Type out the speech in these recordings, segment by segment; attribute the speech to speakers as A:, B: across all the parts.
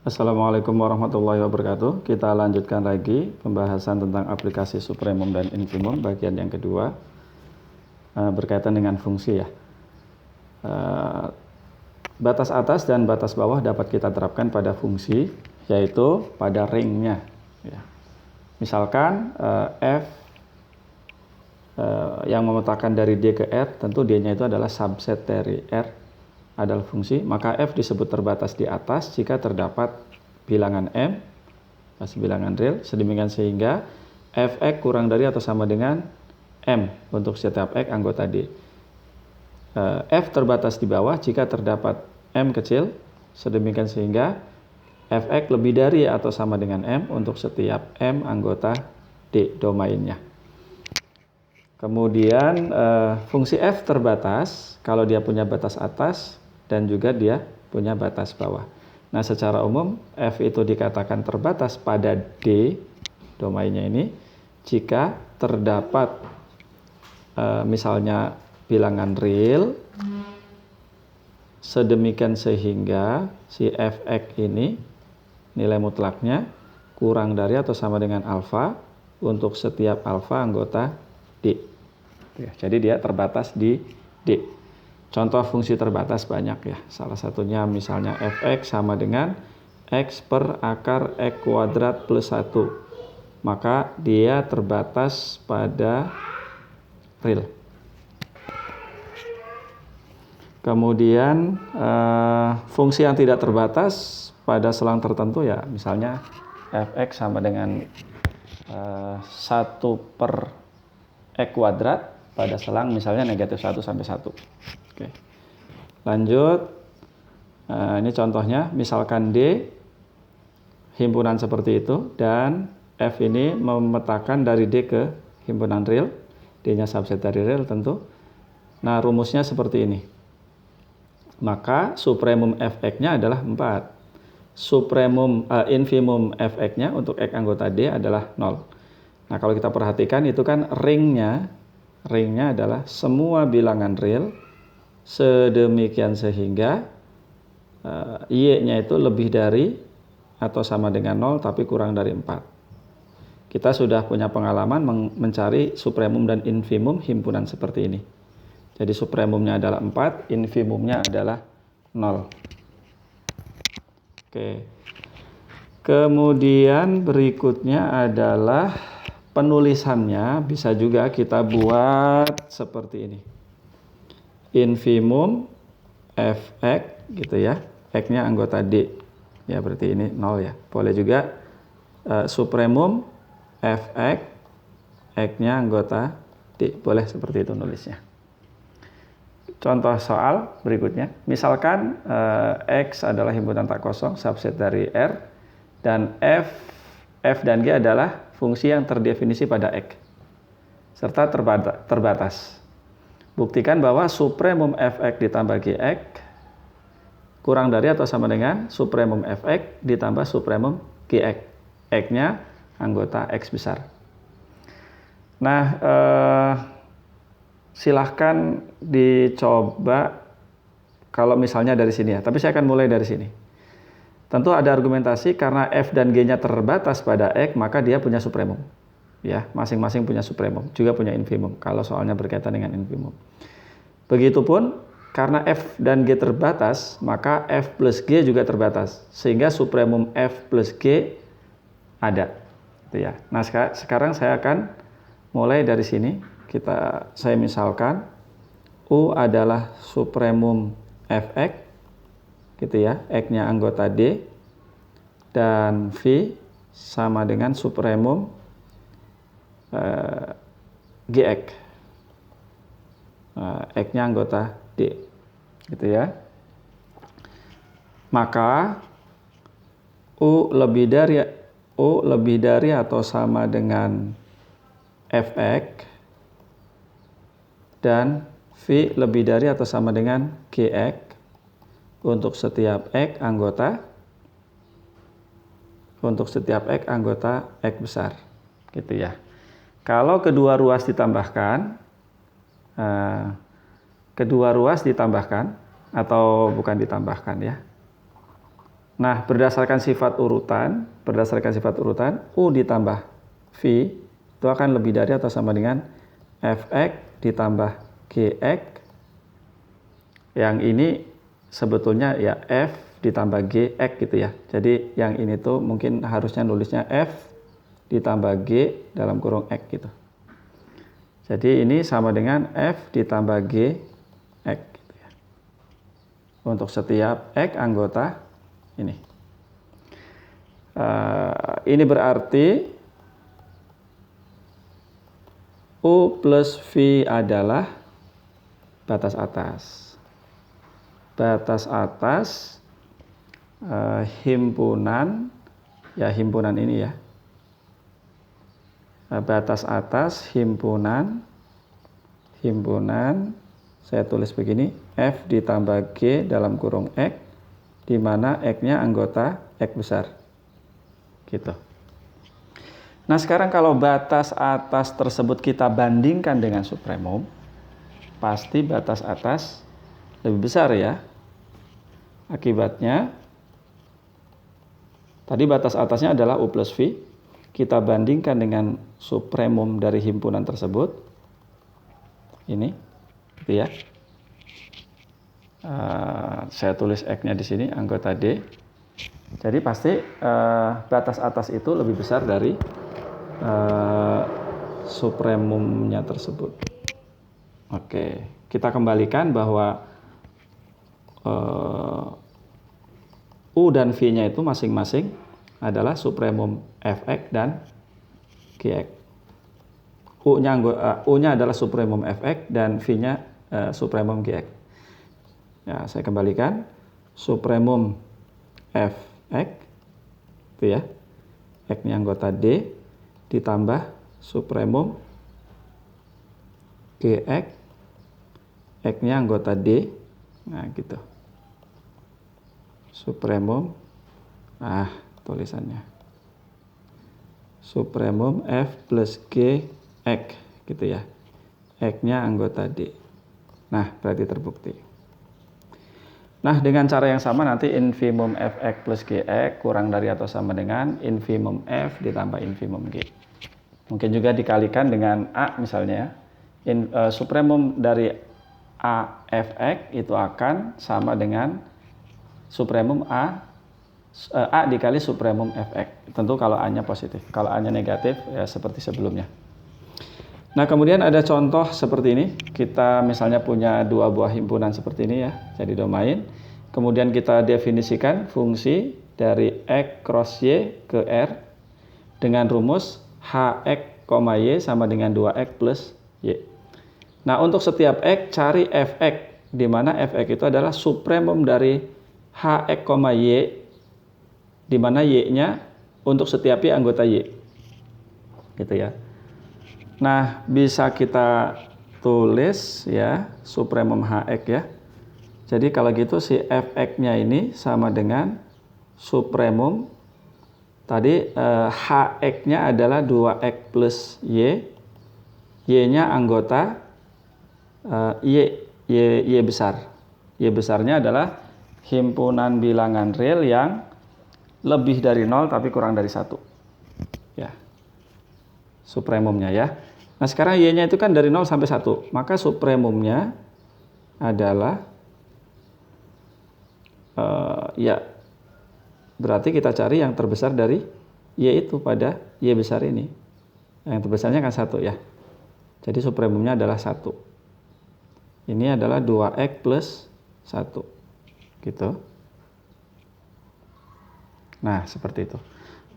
A: Assalamualaikum warahmatullahi wabarakatuh. Kita lanjutkan lagi pembahasan tentang aplikasi supremum dan infimum bagian yang kedua, berkaitan dengan fungsi ya. Batas atas dan batas bawah dapat kita terapkan pada fungsi, yaitu pada ringnya ya. Misalkan f yang memetakan dari D ke R, tentu D-nya itu adalah subset dari R adalah fungsi, maka f disebut terbatas di atas jika terdapat bilangan m, masih bilangan real, sedemikian sehingga fx kurang dari atau sama dengan m untuk setiap x anggota D. F terbatas di bawah jika terdapat m kecil, sedemikian sehingga fx lebih dari atau sama dengan m untuk setiap m anggota D domainnya. Kemudian fungsi f terbatas kalau dia punya batas atas dan juga dia punya batas bawah. Nah, secara umum f itu dikatakan terbatas pada D domainnya ini jika terdapat misalnya bilangan real sedemikian sehingga si fx ini nilai mutlaknya kurang dari atau sama dengan alfa untuk setiap alfa anggota D. Ya, jadi dia terbatas di D. Contoh fungsi terbatas banyak ya. Salah satunya misalnya fx sama dengan x per akar x kuadrat plus 1. Maka dia terbatas pada real. Kemudian fungsi yang tidak terbatas pada selang tertentu ya. Misalnya fx sama dengan 1 per x kuadrat pada selang misalnya negatif 1 sampai 1. Oke. Lanjut. Ini contohnya, misalkan D himpunan seperti itu dan F ini memetakan dari D ke himpunan real, D-nya subset dari real tentu. Nah, rumusnya seperti ini. Maka supremum Fx-nya adalah 4. Infimum Fx-nya untuk X anggota D adalah 0. Nah, kalau kita perhatikan itu kan ringnya adalah semua bilangan real sedemikian sehingga Y-nya itu lebih dari atau sama dengan 0 tapi kurang dari 4. Kita sudah punya pengalaman mencari supremum dan infimum himpunan seperti ini. Jadi supremumnya adalah 4, infimumnya adalah 0. Oke. Kemudian berikutnya adalah penulisannya bisa juga kita buat seperti ini. Infimum fx gitu ya. X-nya anggota D. Ya berarti ini 0 ya. Boleh juga supremum fx X-nya anggota D. Boleh seperti itu nulisnya. Contoh soal berikutnya. Misalkan X adalah himpunan tak kosong subset dari R dan F dan G adalah fungsi yang terdefinisi pada X serta terbatas. Buktikan bahwa supremum fx ditambah gx kurang dari atau sama dengan supremum fx ditambah supremum gx. X-nya anggota X besar. Nah, silahkan dicoba kalau misalnya dari sini ya. Tapi saya akan mulai dari sini. Tentu ada argumentasi karena F dan G-nya terbatas pada X, maka dia punya supremum. Ya, masing-masing punya supremum, juga punya infimum kalau soalnya berkaitan dengan infimum. Begitupun karena F dan G terbatas, maka F plus G juga terbatas, sehingga supremum F plus G ada. Itu ya. Nah, sekarang saya akan mulai dari sini. Saya misalkan U adalah supremum Fx, gitu ya, X-nya anggota D, dan V sama dengan supremum Gx, X-nya anggota D, gitu ya. Maka U lebih dari atau sama dengan Fx dan V lebih dari atau sama dengan Gx untuk setiap X anggota X besar, gitu ya. Kalau kedua ruas ditambahkan atau bukan ditambahkan ya, Nah, berdasarkan sifat urutan, U ditambah V itu akan lebih dari atau sama dengan Fx ditambah Gx. Yang ini sebetulnya ya F ditambah Gx gitu ya. Jadi yang ini tuh mungkin harusnya nulisnya F ditambah G dalam kurung X gitu. Jadi ini sama dengan F ditambah Gx gitu ya. Untuk setiap X anggota ini. Ini berarti U plus V adalah batas atas. Batas atas himpunan, ya himpunan ini ya. Batas atas himpunan, saya tulis begini, F ditambah G dalam kurung X, di mana X-nya anggota X besar. Gitu. Nah, sekarang kalau batas atas tersebut kita bandingkan dengan supremum, pasti batas atas lebih besar ya. Akibatnya, tadi batas atasnya adalah U plus V, kita bandingkan dengan supremum dari himpunan tersebut. Ini, gitu ya. Saya tulis X-nya di sini, anggota D. Jadi pasti batas atas itu lebih besar dari supremumnya tersebut. Oke, kita kembalikan bahwa U dan V-nya itu masing-masing adalah supremum Fx dan Gx. U-nya adalah supremum Fx dan V-nya supremum Gx. Ya, saya kembalikan supremum Fx itu ya, X-nya anggota D ditambah supremum Gx, X-nya anggota D. Nah, gitu. Supremum, tulisannya supremum F plus G X gitu ya, X-nya anggota D. Nah, berarti terbukti. Nah, dengan cara yang sama nanti infimum Fx plus Gx kurang dari atau sama dengan infimum F ditambah infimum G. Mungkin juga dikalikan dengan A misalnya. Supremum dari A Fx itu akan sama dengan supremum A dikali supremum Fx. Tentu kalau A-nya positif. Kalau A-nya negatif ya seperti sebelumnya. Nah, kemudian ada contoh seperti ini. Kita misalnya punya dua buah himpunan seperti ini ya, jadi domain. Kemudian kita definisikan fungsi dari X cross Y ke R dengan rumus Hx, Y sama dengan 2X plus Y. Nah, untuk setiap X, cari Fx, di mana Fx itu adalah supremum dari Hx, Y, di mana Y-nya untuk setiap Y anggota Y. Gitu ya. Nah, bisa kita tulis ya supremum Hx ya. Jadi kalau gitu si Fx-nya ini sama dengan supremum tadi Hx-nya adalah 2x plus Y. Y-nya anggota Y besar. Y besarnya adalah himpunan bilangan real yang lebih dari 0 tapi kurang dari 1. Ya. Supremumnya ya. Nah, sekarang Y-nya itu kan dari 0 sampai 1. Maka supremumnya adalah ya berarti kita cari yang terbesar dari Y itu pada Y besar ini. Yang terbesarnya kan 1 ya. Jadi supremumnya adalah 1. Ini adalah 2x plus 1. Gitu. Nah, seperti itu.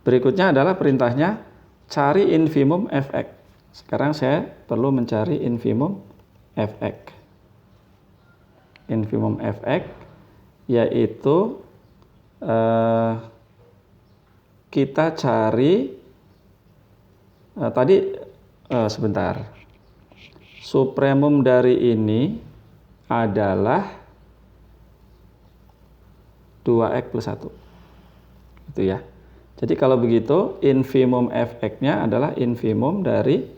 A: Berikutnya adalah perintahnya cari infimum Fx. Sekarang saya perlu mencari infimum Fx. Infimum Fx yaitu kita cari sebentar. Supremum dari ini adalah 2x plus 1. Itu ya. Jadi kalau begitu infimum Fx-nya adalah infimum dari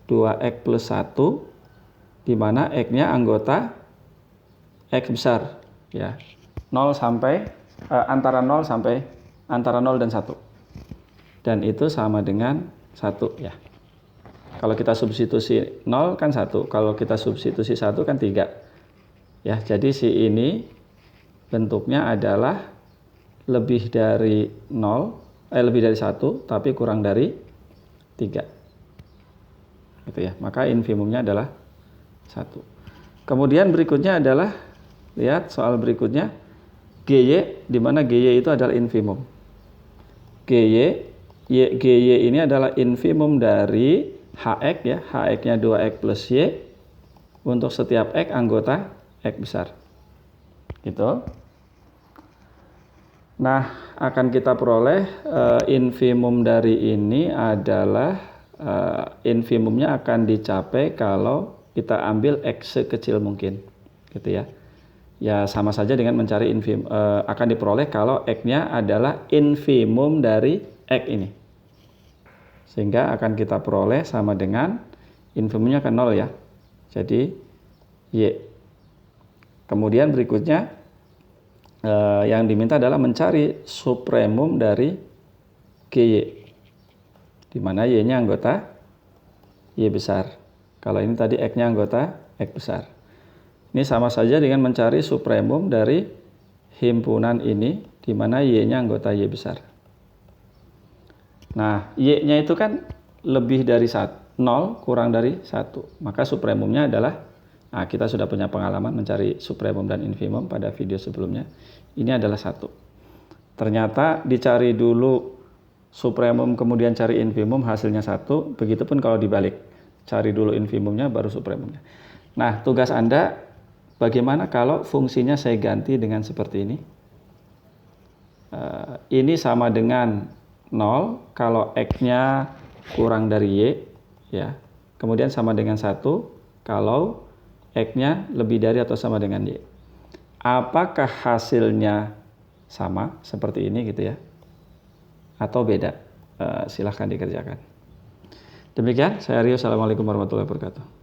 A: 2x plus 1 di mana x-nya anggota x besar ya. 0 sampai antara 0 dan 1. Dan itu sama dengan 1 ya. Kalau kita substitusi 0 kan 1, kalau kita substitusi 1 kan 3. Ya, jadi si ini bentuknya adalah lebih dari 1 tapi kurang dari 3. Gitu ya. Maka infimumnya adalah 1. Kemudian berikutnya adalah, lihat soal berikutnya, GY, di mana GY itu adalah infimum. GY ini adalah infimum dari HX ya, HX-nya 2X plus Y untuk setiap X anggota X besar. Gitu. Nah, akan kita peroleh infimum dari ini adalah infimumnya akan dicapai kalau kita ambil X sekecil mungkin. Gitu ya. Ya sama saja dengan mencari infimum, akan diperoleh kalau X-nya adalah infimum dari X ini. Sehingga akan kita peroleh sama dengan infimumnya kan 0 ya. Jadi Y. Kemudian berikutnya yang diminta adalah mencari supremum dari GY. Di mana Y-nya anggota Y besar. Kalau ini tadi X-nya anggota X besar. Ini sama saja dengan mencari supremum dari himpunan ini, di mana Y-nya anggota Y besar. Nah, Y-nya itu kan lebih dari 0 kurang dari 1. Maka supremumnya adalah, nah kita sudah punya pengalaman mencari supremum dan infimum pada video sebelumnya. Ini adalah 1. Ternyata dicari dulu supremum kemudian cari infimum, hasilnya 1. Begitupun kalau dibalik. Cari dulu infimumnya baru supremumnya. Nah, tugas Anda, bagaimana kalau fungsinya saya ganti dengan seperti ini? Ini sama dengan 0 kalau X-nya kurang dari Y ya. Kemudian sama dengan 1 kalau X-nya lebih dari atau sama dengan Y. Apakah hasilnya sama seperti ini gitu ya? Atau beda? Silahkan dikerjakan. Demikian, saya Rio. Assalamualaikum warahmatullahi wabarakatuh.